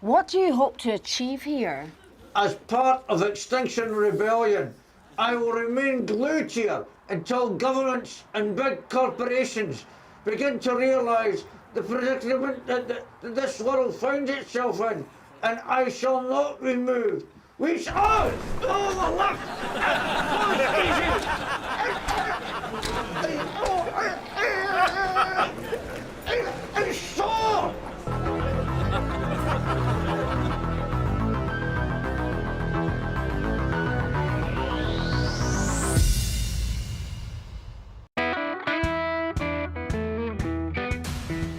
What do you hope to achieve here? As part of Extinction Rebellion, I will remain glued here until governments and big corporations begin to realise the predicament that this world finds itself in, and I shall not be moved. We shall... Oh, the luck! It's sore!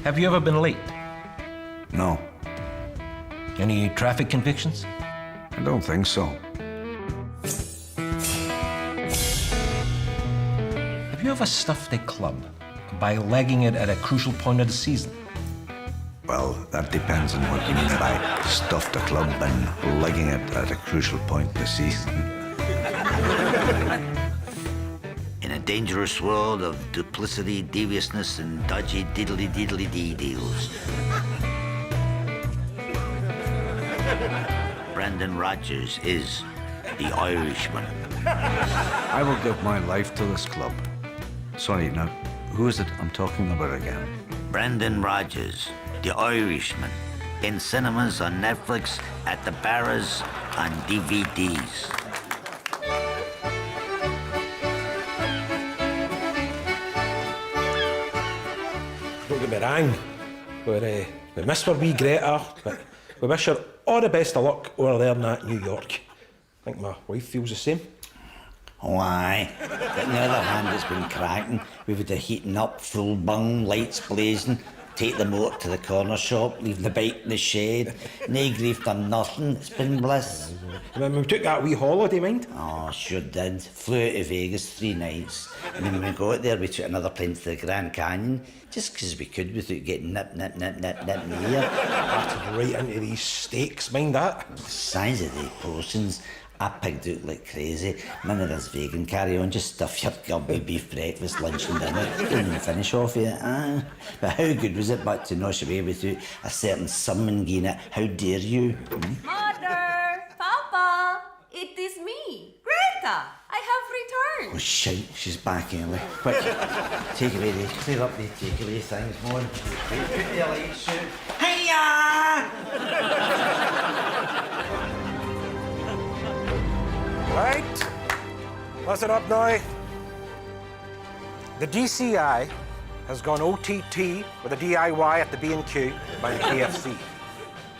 Have you ever been late? No, Any traffic convictions? I don't think so. Have you ever stuffed a club by legging it at a crucial point of the season? Well, that depends on what you mean by stuffed a club and legging it at a crucial point this season. In a dangerous world of duplicity, deviousness, and dodgy diddly-diddly-dee deals. Brendan Rodgers is the Irishman. I will give my life to this club. Sorry, now, who is it I'm talking about again? Brendan Rodgers, the Irishman. In cinemas, on Netflix, at the Barras, on DVDs. Don't get me wrong, we miss our wee Greta, but we wish her all the best of luck over there in that New York. I think my wife feels the same. Oh, aye. But on the other hand, it's been cracking. We've had the heating up, full bung, lights blazing, take the motor to the corner shop, leave the bike in the shade. No grief done nothing. It's been bliss. When we took that wee holiday, mind? Oh, sure did. Flew out to Vegas 3 nights. And then when we got there, we took another plane to the Grand Canyon, just 'cause we could without getting nip in the ear. Started right into these steaks, mind that? The size of the portions, I pigged out like crazy. None of this vegan carry on, just stuff your gob with beef breakfast, lunch and dinner. Didn't even finish off yet. But how good was it but to nosh away without a certain summon giving it, how dare you? Mother! Papa! It is me, Greta! I have returned! Oh shite, she's back early. Quick, take away the, clear up the takeaway things, come on. Put the light suit. Hiya! Right, listen up now. The DCI has gone OTT with a DIY at the B&Q by the KFC.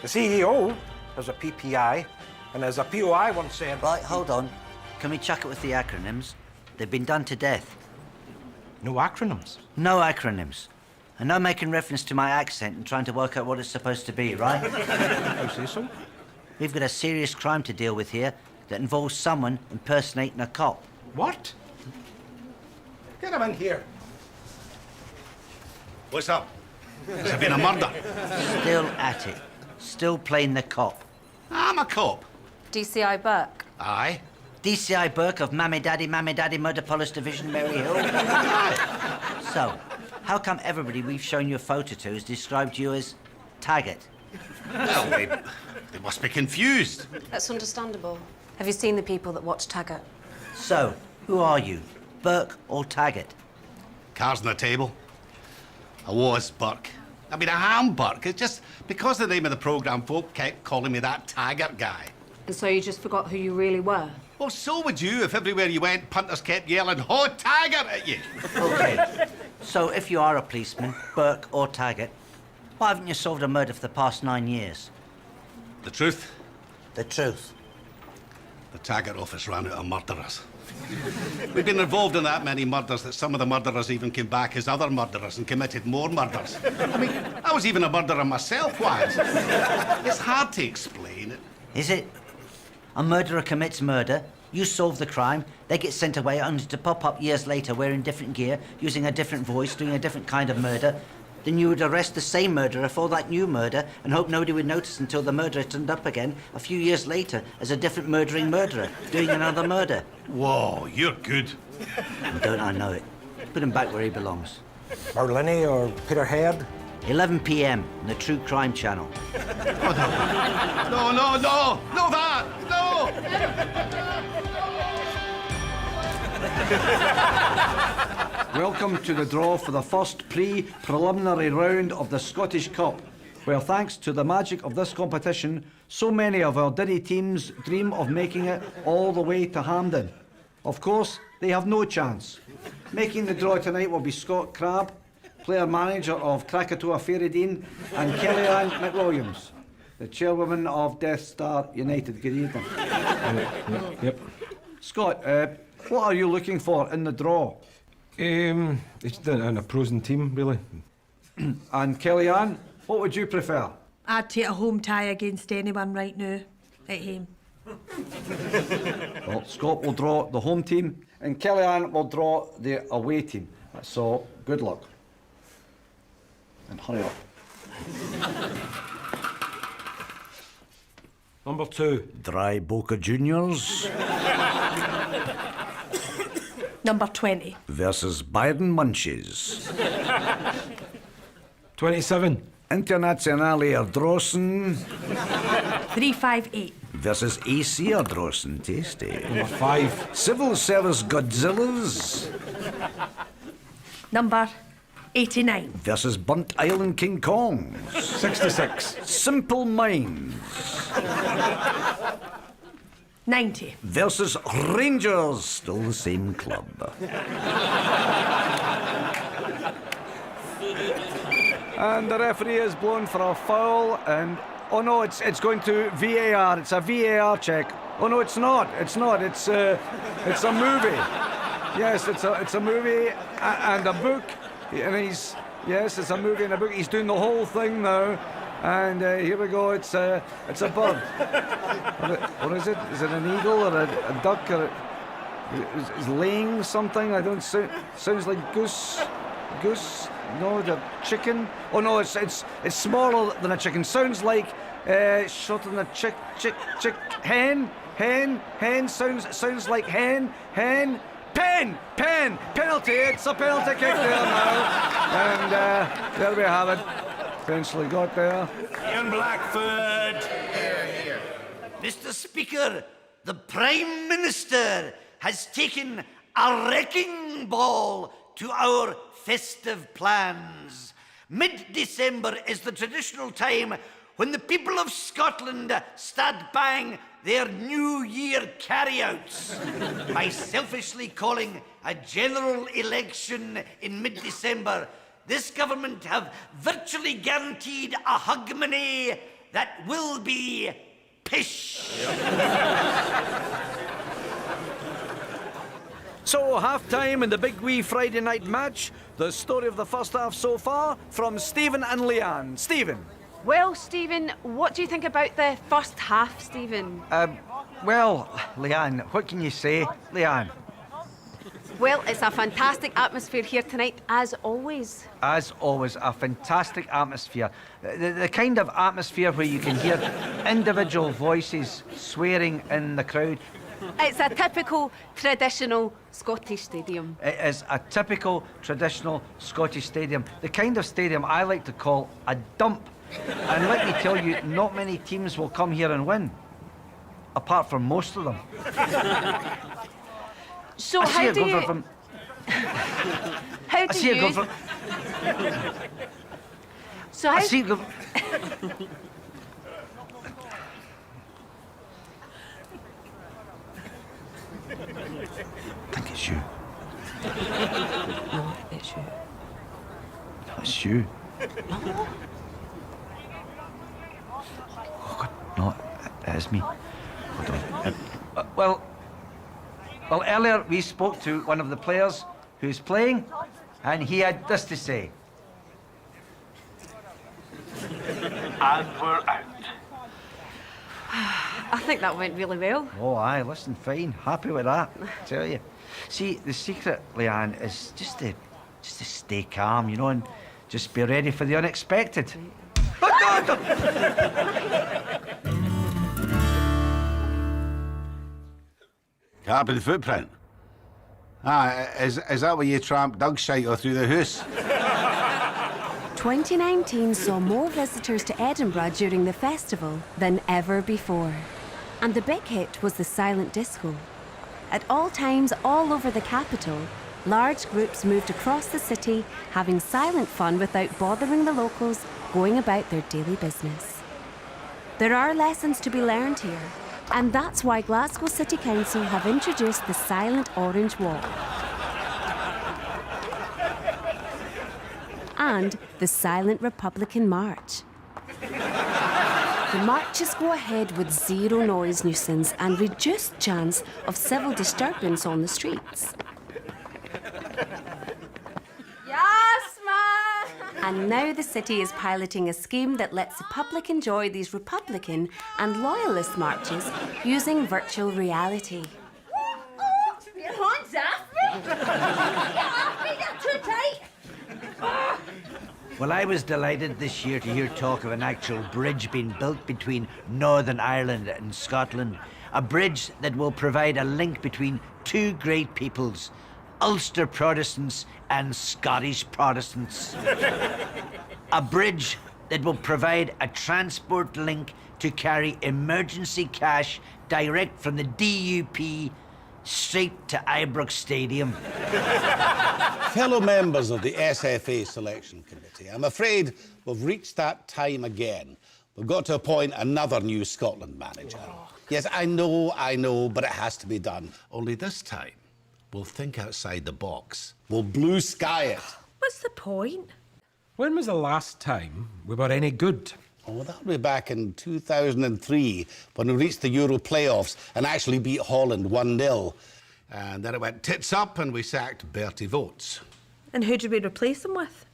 The CEO has a PPI, and as a POI once said... Right, hold on. Can we chuck it with the acronyms? They've been done to death. No acronyms. No acronyms. And no making reference to my accent and trying to work out what it's supposed to be, right? I say so. We've got a serious crime to deal with here that involves someone impersonating a cop. What? Get him in here. What's up? Has there been a murder? Still at it. Still playing the cop. I'm a cop. DCI Burke. Aye. DCI Burke of Mammy Daddy Murder Police Division, Mary Hill. So, how come everybody we've shown you a photo to has described you as Taggart? Well, they must be confused. That's understandable. Have you seen the people that watch Taggart? So, who are you? Burke or Taggart? Cards on the table. I was Burke. I mean, I am Burke. It's just because the name of the programme, folk kept calling me that Taggart guy. And so you just forgot who you really were? Well, so would you if everywhere you went, punters kept yelling, "Ho, Taggart!" at you. Okay. So, if you are a policeman, Burke or Taggart, why haven't you solved a murder for the past 9 years? The truth? The truth. The Taggart office ran out of murderers. We've been involved in that many murders that some of the murderers even came back as other murderers and committed more murders. I mean, I was even a murderer myself once. It's hard to explain it. Is it? A murderer commits murder, you solve the crime, they get sent away only to pop up years later wearing different gear, using a different voice, doing a different kind of murder. Then you would arrest the same murderer for that new murder and hope nobody would notice until the murderer turned up again a few years later as a different murdering murderer, doing another murder. Whoa, you're good. And don't I know it? Put him back where he belongs. Marlini or Peter Head, 11 p.m. on the True Crime Channel. No, no, no! No, that! No! Welcome to the draw for the first preliminary round of the Scottish Cup, where thanks to the magic of this competition, so many of our Derry teams dream of making it all the way to Hampden. Of course, they have no chance. Making the draw tonight will be Scott Crabb, player-manager of Krakatoa Fairydean, and Kellyanne McWilliams, the chairwoman of Death Star United. Good evening. Yep. Scott, what are you looking for in the draw? It's a pros team, really. And Kellyanne, what would you prefer? I'd take a home tie against anyone right now at home. Well, Scott will draw the home team, and Kellyanne will draw the away team. So, good luck. And hurry up. Number 2. Dry Boca Juniors Number 20. versus Byron Munches. 27. Internationale Ardrossen 358. versus AC Ardrossen. Tasty. Number 5. Civil Service Godzillas Number 89. versus Burnt Island King Kongs. 66. Simple Minds 90. versus Rangers, still the same club. And the referee is blown for a foul, and oh no, it's going to VAR. It's a VAR check. Oh no, it's not. It's not. It's a movie. Yes, it's a movie and a book, and yes, it's a movie and a book. He's doing the whole thing now, and here we go. It's a bird. What is it? Is it an eagle or a duck or is laying something? I don't sounds like goose. Goose. No, the chicken. Oh no, it's smaller than a chicken. Sounds like shorter than a chick. Hen. Sounds like hen. Pen. Penalty. It's a penalty kick there now. And there we have it. Eventually got there. Ian Blackford. Mr. Speaker, the Prime Minister has taken a wrecking ball to our festive plans. Mid-December is the traditional time when the people of Scotland start buying their New Year carryouts. By selfishly calling a general election in mid-December, this government have virtually guaranteed a hogmanay that will be pish. So, half-time in the big wee Friday night match. The story of the first half so far from Stephen and Leanne. Stephen. Well, Stephen, what do you think about the first half, Stephen? Well, Leanne, what can you say? Leanne. Well, it's a fantastic atmosphere here tonight, as always. As always, a fantastic atmosphere. The kind of atmosphere where you can hear individual voices swearing in the crowd. It's a typical traditional Scottish stadium. It is a typical traditional Scottish stadium. The kind of stadium I like to call a dump. And let me tell you, not many teams will come here and win. Apart from most of them. So how do you... How do you... So how... I see it go... I think it's you. No, it's you. It's you. No. Oh, God, no, it is me. Hold on. Well, earlier we spoke to one of the players who's playing, and he had this to say. And we're out. I think that went really well. Oh, aye, listen, fine. Happy with that, I tell you. See, the secret, Leanne, is just to stay calm, you know, and just be ready for the unexpected. Carbon footprint? Ah, is that where you tramp dog shite or through the house? 2019 saw more visitors to Edinburgh during the festival than ever before. And the big hit was the silent disco. At all times all over the capital, large groups moved across the city, having silent fun without bothering the locals going about their daily business. There are lessons to be learned here, and that's why Glasgow City Council have introduced the Silent Orange Walk and the Silent Republican March. The marches go ahead with zero noise nuisance and reduced chance of civil disturbance on the streets. Yes, ma! And now the city is piloting a scheme that lets the public enjoy these Republican and Loyalist marches using virtual reality. Oh, your hands off me! Get off me, they're too tight! Well, I was delighted this year to hear talk of an actual bridge being built between Northern Ireland and Scotland. A bridge that will provide a link between two great peoples, Ulster Protestants and Scottish Protestants. A bridge that will provide a transport link to carry emergency cash direct from the DUP straight to Ibrox Stadium. Fellow members of the SFA Selection Committee, I'm afraid we've reached that time again. We've got to appoint another new Scotland manager. Yes, I know, but it has to be done. Only this time, we'll think outside the box. We'll blue sky it. What's the point? When was the last time we were any good? Oh, that'll be back in 2003, when we reached the Euro playoffs and actually beat Holland 1-0. And then it went tits up and we sacked Bertie Votes. And who did we replace him with?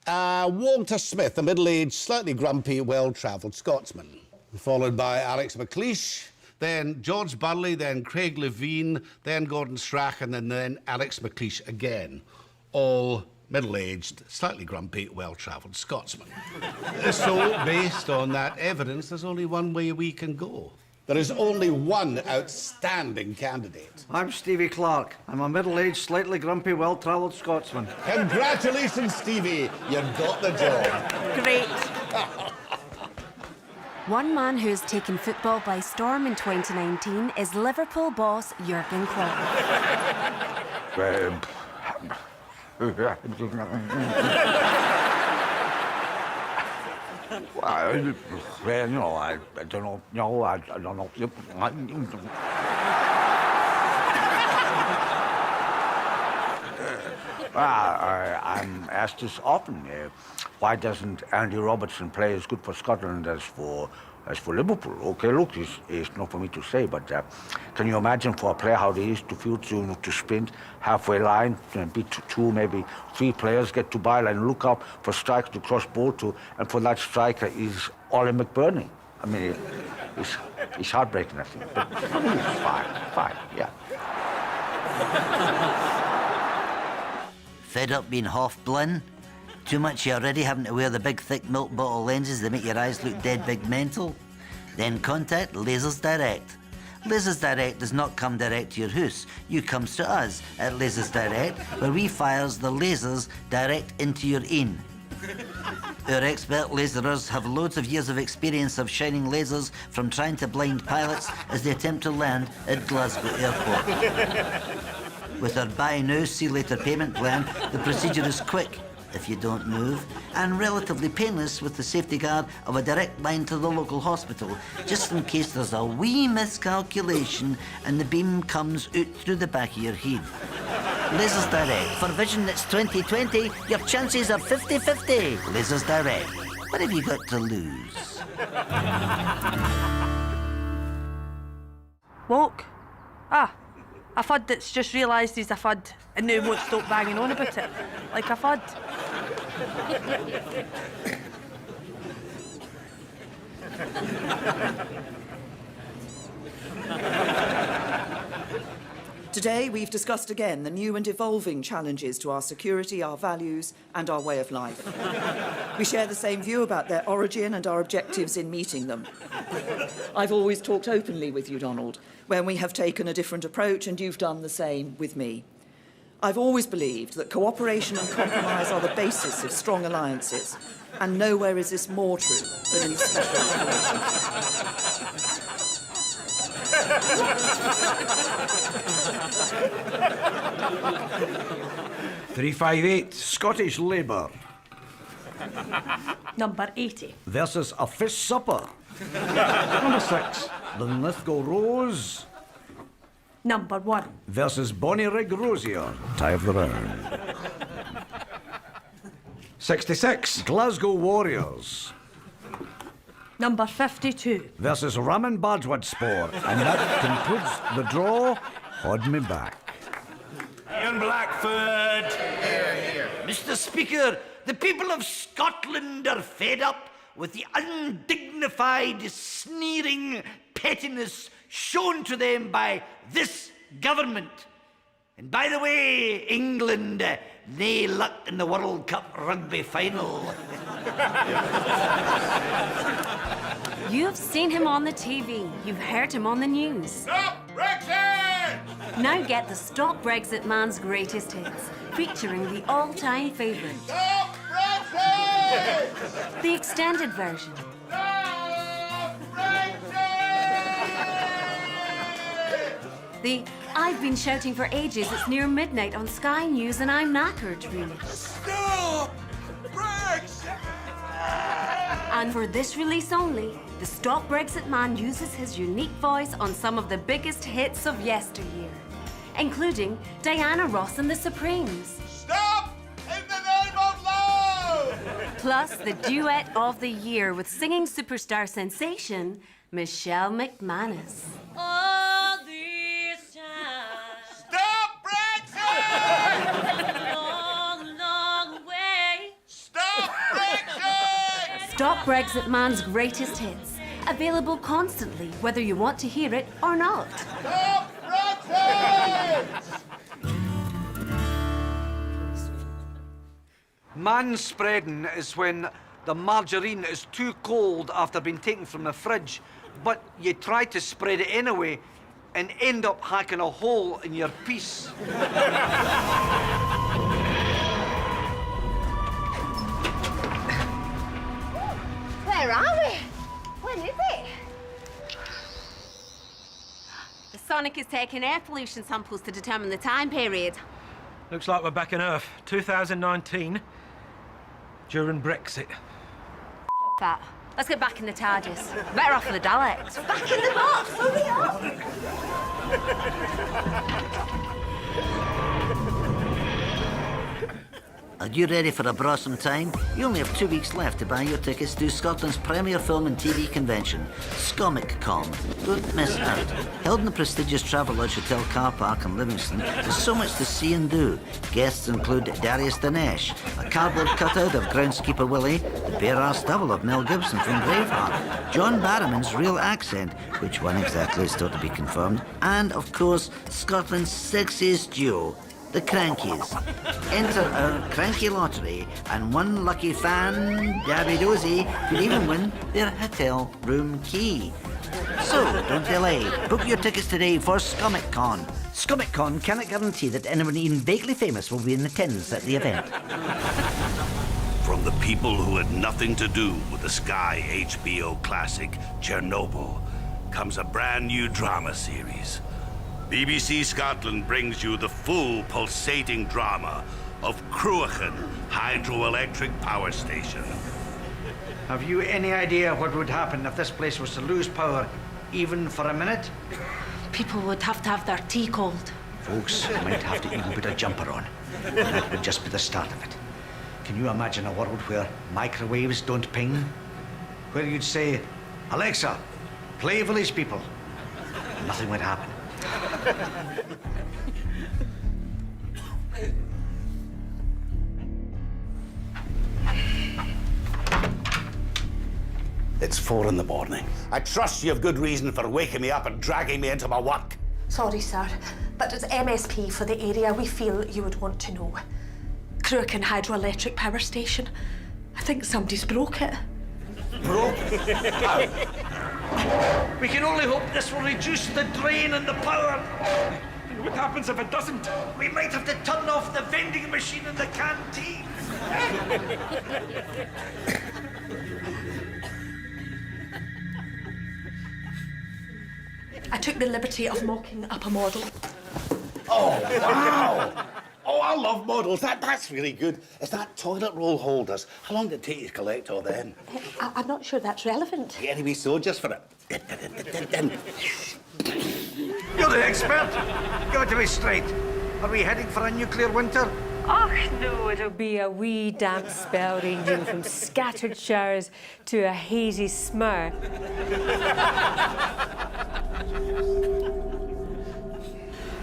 Walter Smith, a middle-aged, slightly grumpy, well-travelled Scotsman. Followed by Alex McLeish, then George Burley, then Craig Levine, then Gordon Strachan, and then Alex McLeish again. All middle-aged, slightly grumpy, well-travelled Scotsman. So, based on that evidence, there's only one way we can go. There is only one outstanding candidate. I'm Stevie Clark. I'm a middle-aged, slightly grumpy, well-travelled Scotsman. Congratulations, Stevie. You've got the job. Great. One man who's taken football by storm in 2019 is Liverpool boss Jurgen Klopp. I don't know. No, I don't know. I'm asked this often. Why doesn't Andy Robertson play as good for Scotland as for Liverpool? Okay, look, it's not for me to say, but can you imagine for a player how they used to feel to sprint halfway line, beat two, maybe three players, get to byline, look up for striker to cross ball to, and for that striker is Ollie McBurney. I mean, it's heartbreaking, I think, but it's fine, yeah. Fed up being half blind? Too much already having to wear the big thick milk bottle lenses that make your eyes look dead big mental? Then contact Lasers Direct. Lasers Direct does not come direct to your house. You comes to us at Lasers Direct, where we fires the lasers direct into your in. Our expert laserers have loads of years of experience of shining lasers from trying to blind pilots as they attempt to land at Glasgow Airport. With our buy now, see later payment plan, the procedure is quick if you don't move, and relatively painless with the safety guard of a direct line to the local hospital, just in case there's a wee miscalculation and the beam comes out through the back of your head. Lasers Direct. For vision that's 20/20, your chances are 50-50. Lasers Direct. What have you got to lose? Woke? A fud that's just realised he's a fud and now won't stop banging on about it. Like a fud. Today, we've discussed again the new and evolving challenges to our security, our values, and our way of life. We share the same view about their origin and our objectives in meeting them. I've always talked openly with you, Donald, when we have taken a different approach, and you've done the same with me. I've always believed that cooperation and compromise are the basis of strong alliances, and nowhere is this more true than in special .358 Scottish Labour Number 80. versus A Fish Supper. Number 6 Linlithgow Rose Number 1. versus Bonnyrig Rosier. Tie of the round. 66 Glasgow Warriors Number 52. versus Raman Badwadspor. And that concludes the draw. Hold me back. Ian Blackfoot! Mr. Speaker, the people of Scotland are fed up with the undignified, sneering pettiness shown to them by this government. And by the way, England, nae luck in the World Cup rugby final. You've seen him on the TV. You've heard him on the news. Stop Brexit! Now get the Stop Brexit Man's greatest hits, featuring the all-time favourite. Stop Brexit! The extended version. Stop Brexit! The I've been shouting for ages, it's near midnight on Sky News and I'm knackered remix. Stop Brexit! And for this release only, the Stop Brexit Man uses his unique voice on some of the biggest hits of yesteryear, including Diana Ross and the Supremes. Stop in the name of love! Plus the duet of the year with singing superstar sensation, Michelle McManus. All this time. Stop Brexit! Long, long way. Stop Brexit! Stop Brexit Man's greatest hits, available constantly, whether you want to hear it or not. Stop Brexit! Manspreading is when the margarine is too cold after being taken from the fridge, but you try to spread it anyway and end up hacking a hole in your piece. Where are we? When is it? The Sonic is taking air pollution samples to determine the time period. Looks like we're back on Earth. 2019, during Brexit. That. Let's get back in the TARDIS. Better off for the Daleks. Back in the box, hurry up! Are you ready for a brosome time? You only have 2 weeks left to buy your tickets to Scotland's premier film and TV convention, SCOMIC-Con. Don't miss out. Held in the prestigious Travelodge Hotel car park in Livingston, there's so much to see and do. Guests include Darius Dinesh, a cardboard cutout of groundskeeper Willie, the bare-ass double of Mel Gibson from Braveheart, John Barrowman's real accent, which one exactly is still to be confirmed, and, of course, Scotland's sexiest duo, the Crankies. Enter our Cranky Lottery, and one lucky fan, Dabby Dozy, could even win their hotel room key. So, don't delay. Book your tickets today for SCOMIC-Con. SCOMIC-Con cannot guarantee that anyone even vaguely famous will be in attendance at the event. From the people who had nothing to do with the Sky HBO classic Chernobyl comes a brand new drama series. BBC Scotland brings you the full pulsating drama of Cruachan Hydroelectric Power Station. Have you any idea what would happen if this place was to lose power, even for a minute? People would have to have their tea cold. Folks might have to even put a jumper on. And that would just be the start of it. Can you imagine a world where microwaves don't ping? Where you'd say, Alexa, play Village People. Nothing would happen. It's 4 in the morning. I trust you have good reason for waking me up and dragging me into my work. Sorry, sir, but as MSP for the area, we feel you would want to know. Cruachan Hydroelectric Power Station. I think somebody's broke it. Broke? We can only hope this will reduce the drain on the power. What happens if it doesn't? We might have to turn off the vending machine in the canteen. I took the liberty of mocking up a model. Oh, wow! Oh, I love models. That's really good. Is that toilet roll holders? How long did it take you to collect all them? I'm not sure that's relevant. Yeah, anyway, so just for it. You're the expert. Got to be straight. Are we heading for a nuclear winter? Oh, no, it'll be a wee damp spell ranging from scattered showers to a hazy smur.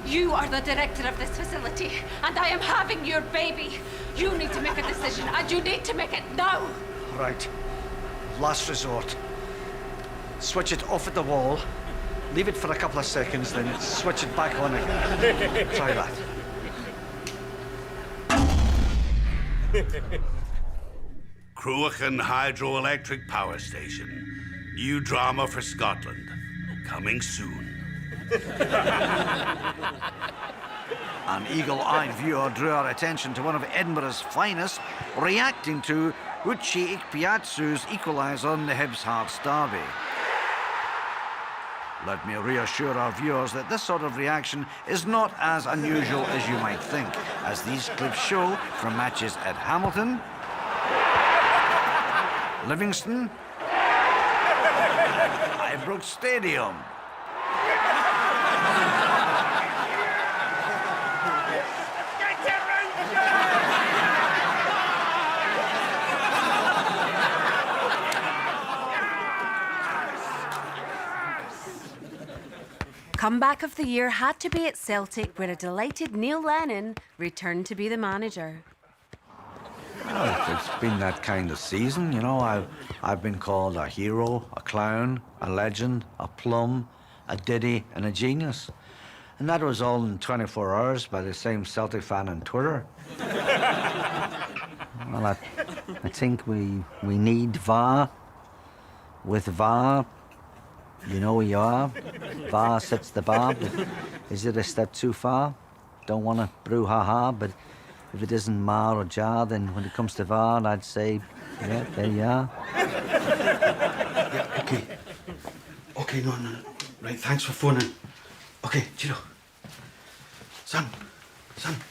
You are the director of this facility, and I am having your baby. You need to make a decision, and you need to make it now. Right. Last resort. Switch it off at the wall, leave it for a couple of seconds, then switch it back on again. Try that. Cruachan Hydroelectric Power Station. New drama for Scotland. Coming soon. An eagle-eyed viewer drew our attention to one of Edinburgh's finest, reacting to Uche Ikpeatsu's equaliser in the Hibs Hearts derby. Let me reassure our viewers that this sort of reaction is not as unusual as you might think, as these clips show from matches at Hamilton, Livingston, Ibrox Stadium. Comeback of the year had to be at Celtic, where a delighted Neil Lennon returned to be the manager. Well, it's been that kind of season, you know. I've been called a hero, a clown, a legend, a plum, a ditty, and a genius. And that was all in 24 hours by the same Celtic fan on Twitter. Well, I think we need VAR. With VAR, you know where you are. VAR sets the bar, but is it a step too far? Don't want to brouhaha, but if it isn't mar or jar, then when it comes to VAR, I'd say, yeah, there you are. Yeah, okay. Okay, no. Right, thanks for phoning. Okay, Chiro. Son,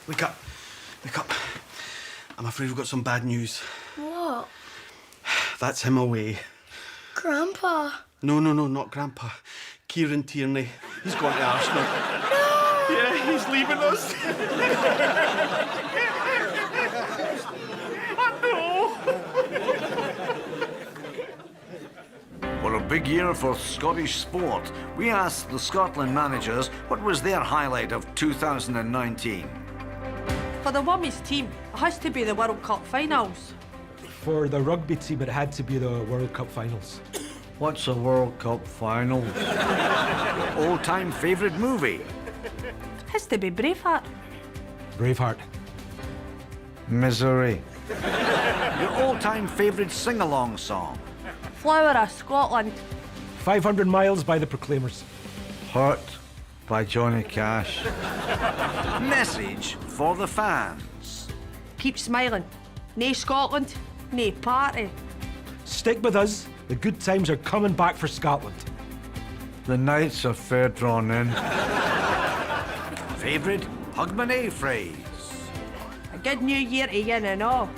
wake up. Wake up. I'm afraid we've got some bad news. What? That's him away. Grandpa. No, not Grandpa. Kieran Tierney. He's gone to Arsenal. No! Yeah, he's leaving us. For a big year for Scottish sport, we asked the Scotland managers what was their highlight of 2019. For the women's team, it has to be the World Cup finals. For the rugby team, it had to be the World Cup finals. What's a World Cup final? Your all-time favourite movie? Has to be Braveheart. Braveheart. Misery. Your all-time favourite sing-along song? Flower of Scotland. 500 Miles by the Proclaimers. Hurt by Johnny Cash. Message for the fans. Keep smiling. Nae Scotland, nae party. Stick with us. The good times are coming back for Scotland. The nights are fair drawn in. Favourite Hogmanay phrase? A good new year to yin and all.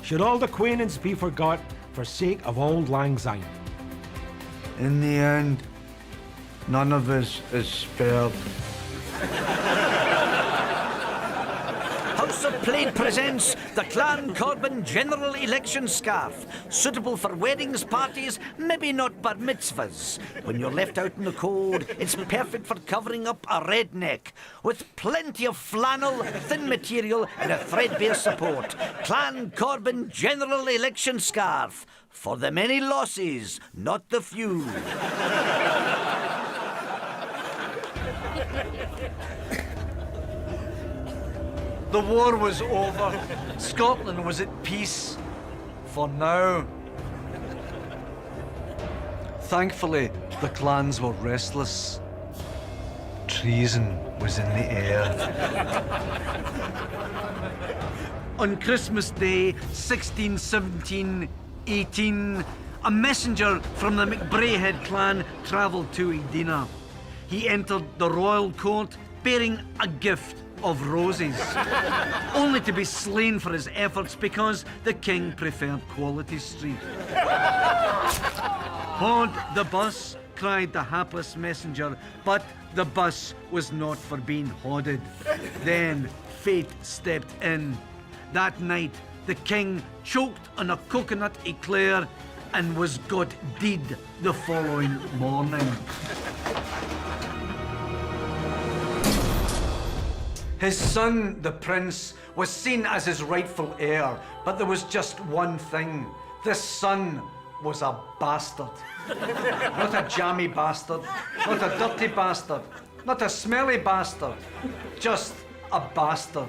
Should old acquaintance be forgot for sake of old lang syne? In the end, none of us is spared. House of Plaid presents the Clan Corbin General Election Scarf. Suitable for weddings, parties, maybe not bar mitzvahs. When you're left out in the cold, it's perfect for covering up a red neck. With plenty of flannel, thin material, and a threadbare support. Clan Corbin General Election Scarf. For the many losses, not the few. The war was over. Scotland was at peace. For now. Thankfully, the clans were restless. treason was in the air. On Christmas Day, 1617-18, a messenger from the McBrayhead clan travelled to Edina. He entered the royal court bearing a gift of roses, only to be slain for his efforts because the king preferred Quality Street. "Haud the bus," cried the hapless messenger, but the bus was not for being hauded. Then fate stepped in. That night, the king choked on a coconut eclair and was got deed the following morning. His son, the prince, was seen as his rightful heir, but there was just one thing. This son was a bastard. Not a jammy bastard, not a dirty bastard, not a smelly bastard, just a bastard.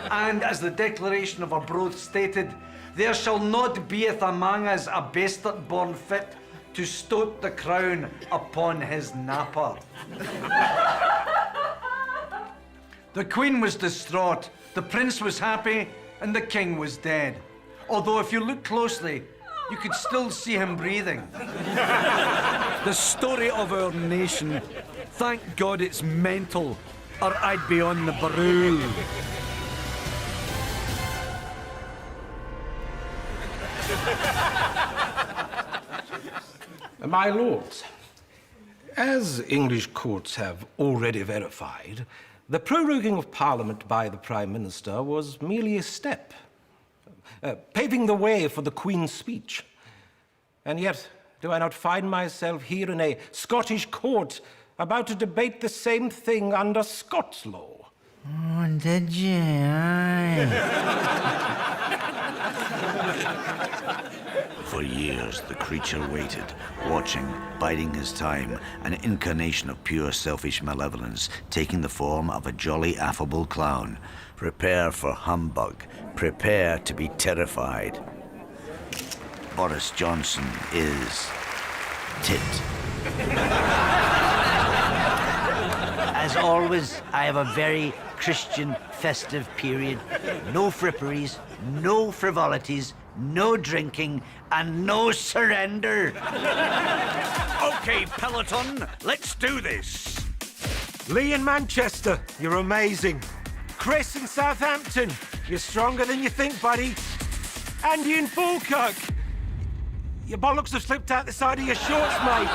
And as the declaration of Arbroath stated, there shall not beeth among us a bastard born fit to stoat the crown upon his napper. The Queen was distraught, the Prince was happy, and the King was dead. Although if you look closely, you could still see him breathing. The story of our nation, thank God it's mental, or I'd be on the barrel. My lords, as English courts have already verified, the proroguing of Parliament by the Prime Minister was merely a step, paving the way for the Queen's speech. And yet, do I not find myself here in a Scottish court about to debate the same thing under Scots law? Oh, did you? Aye. For years, the creature waited, watching, biding his time, an incarnation of pure selfish malevolence, taking the form of a jolly, affable clown. Prepare for humbug. Prepare to be terrified. Boris Johnson is tit. As always, I have a very Christian festive period. No fripperies, no frivolities, no drinking, and no surrender. Okay, Peloton, let's do this. Lee in Manchester, you're amazing. Chris in Southampton, you're stronger than you think, buddy. Andy in Falkirk, your bollocks have slipped out the side of your shorts, mate.